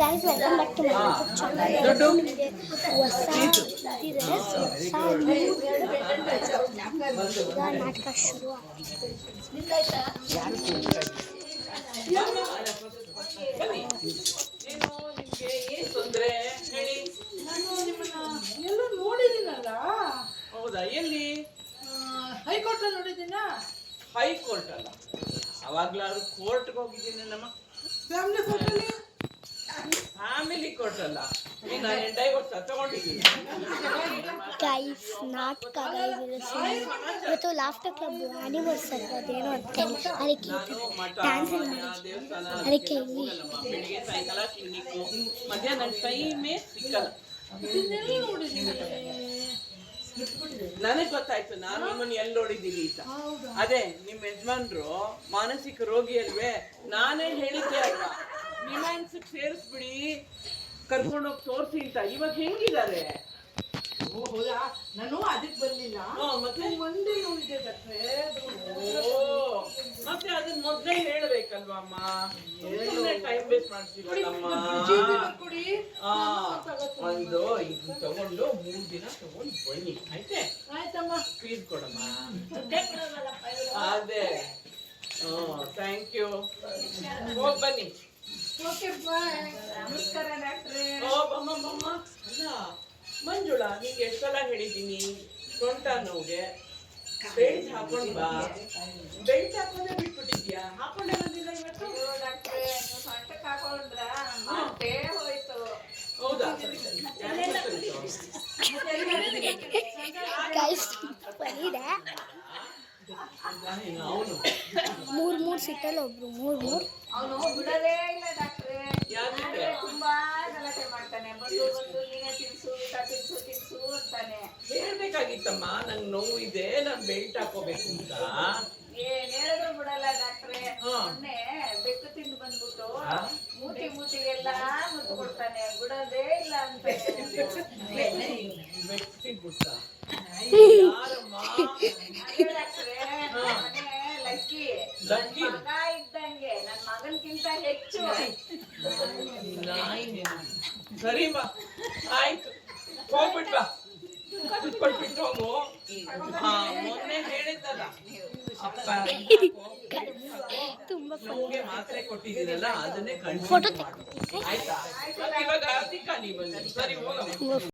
Guys welcome back to my YouTube channel. ನಿಮಗೆ ಹೊಸ ಈಗ ನಾಟಕ ಶುರು ಎಲ್ಲೋ ನೋಡಿದ್ದೀನಲ್ಲ. ಹೌದಾ? ಎಲ್ಲಿ? ಹೈಕೋರ್ಟ್ ನೋಡಿದ್ದೀನ. ಹೈಕೋರ್ಟ್ ಅಲ್ಲ, ಅವಾಗ್ಲಾದ್ರು ಕೋರ್ಟ್ಗೆ ಹೋಗಿದ್ದೀನಿ ನಮ್ಮ ಫ್ಯಾಮಿಲಿ ಕೋರ್ಟಲ್ಲಿ. ಫ್ಯಾಮಿಲಿ ಕೋರ್ಟ್ ಅಲ್ಲ, ಈಗ ನಾನು ಡೈವರ್ಸ್ ತಗೊಂಡಿದ್ದೀನಿ. ಗೈಸ್ ನಾಟಕ ಇವತ್ತು ಲಾಫ್ಟರ್ ಕ್ಲಬ್ ಆನಿವರ್ಸರಿ ಅದೇನೋ ಅಂತ ಅದಕ್ಕೆ ಡ್ಯಾನ್ಸ್ ಅದಕ್ಕೆ ಬೆಳಿಗ್ಗೆ ಸಾಯಂಕಾಲ ಕ್ಲಿನಿಕ್, ಮಧ್ಯಾಹ್ನ ಟೈಮೇ ಸಿಕ್ಕಲ್ಲ. ನನಗ್ ಗೊತ್ತಾಯ್ತು ನಾನು ನಿಮ್ಮನ್ನ ಎಲ್ಲಿ ನೋಡಿದ್ದೀವಿ ಅಂತ. ಅದೇ ನಿಮ್ ಯಜಮಾನ್ರು ಮಾನಸಿಕ ರೋಗಿ ಅಲ್ವೇ, ನಾನೇ ಹೇಳಿದ್ದೆ ಅಲ್ವಾ ನಿಮ್ಯಾನ್ಸ್ ಸೇರಿಸ್ಬಿಡಿ, ಕರ್ಕೊಂಡೋಗಿ ತೋರ್ಸಿ ಅಂತ. ಇವಾಗ ಹೆಂಗಿದ್ದಾರೆ? ನಾನು ಅದಕ್ಕೆ ಬರ್ಲಿಲ್ಲ. ಮತ್ತೆ ಒಂದೇ ನೋಡಿದೆ ಡಾಕ್ಟ್ರೆ. ಮತ್ತೆ ಅದನ್ನ ಮೊದ್ಲೇ ಹೇಳ್ಬೇಕಲ್ವಾ ಅಮ್ಮ, ಟೈಮ್ ವೇಸ್ಟ್ ಮಾಡ್ತೀವಲ್ಲಮ್ಮ. ಒಂದು ಇದು ತಗೊಂಡು 3 ದಿನ ತಗೊಂಡು ಬನ್ನಿ, ಆಯ್ತೆ? ಆಯ್ತಮ್ಮ. ಫೀಸ್ ಕೊಡಮ್ಮ. ಅದೇ ಥ್ಯಾಂಕ್ ಯು. ಹೋಗ್ ಬನ್ನಿ. Okay bye. ನಮಸ್ಕಾರ ಡಾಕ್ಟ್ರೆ. ಬಮ್ಮ ಅಲ್ಲ ಮಂಜುಳಾ, ನಿಂಗೆ ಎಷ್ಟು ಸಲ ಹೇಳಿದ್ದೀನಿ ಸೊಂಟ ನೋವಿಗೆ ಬೆಲ್ಟ್ ಹಾಕೊಂಡ್ ಬಾ. ಬೆಲ್ಟ್ ಹಾಕೋದೇ ಬಿಟ್ಬಿಟ್ಟಿದ್ಯಾ? ಹಾಕೊಂಡೇ ಬಂದಿಲ್ಲ ಇವತ್ತು? ಡಾಕ್ಟ್ರೆ ಸೊಂಟಕ್ಕೆ ಹಾಕೊಂಡ್ರ ಮತ್ತೆ ಹೋಯ್ತು. ಹೌದಾ? ಗೈಸ್ ಬಂದಿದೆ ಅವನು ಮೂರ್ ಸಿಟ್ಟಲ್ಲಿ ಒಬ್ರು ಮೂರು ಅವನು ಬಿಡೋದೇ ಇಲ್ಲ ಡಾಕ್ಟ್ರೆ. ಯಾಕೆ? ತುಂಬಾ ಗಲಾಟೆ ಮಾಡ್ತಾನೆ. ಬಂದು ನೀನೇ ತಿನ್ಸು ಊಟ ತಿನ್ಸು ಅಂತಾನೆ. ಹೇಳ್ಬೇಕಾಗಿತ್ತಮ್ಮ, ನಂಗೆ ನೋವು ಇದೆ, ನಾನು ಬೆಲ್ಟ್ ಹಾಕೋಬೇಕು ಅಂತ. ಏನ್ ಹೇಳಿದ್ರು ಬಿಡಲ್ಲ ಡಾಕ್ಟ್ರೆ. ಮೊನ್ನೆ ಬೆಕ್ಕು ತಿಂದು ಬಂದ್ಬಿಟ್ಟು ಮೂತಿಗೆಲ್ಲ ಮುತ್ತು ಕೊಡ್ತಾನೆ, ಬಿಡೋದೇ ಇಲ್ಲ ಅಂತಾನೆ. ಬೆಟ್ಟಿಬಿಟ್ಟ ಯಾರಮ್ಮ? ಡಾಕ್ಟ್ರೆ ಮನೆ ಲಕ್ಕಿ ಮಗ ಇದ್ದಂಗೆ, ನನ್ ಮಗನ್ಕಿಂತ ಹೆಚ್ಚು. ಸರಿ ಬಾ, ಆಯ್ತು ಹೋಗ್ಬಿಟ್ ಬಾ, ಕೊಟ್ಬಿಟ್ಟು ಹೋಗು. ಮೊನ್ನೆ ಹೇಳಿದ್ದಲ್ಲ ಅಪ್ಪ ತುಂಬಾ ನೋವಿಗೆ ಮಾತ್ರೆ ಕೊಟ್ಟಿದ್ದೀರಲ್ಲ ಅದನ್ನೇ ಫೋಟೋ ಕಂಡು ಆಯ್ತಾ? ಇವಾಗ ಅರ್ಧಿಕ ನೀ ಬಂದು ಸರಿ ಹೋಗಮ್ಮ.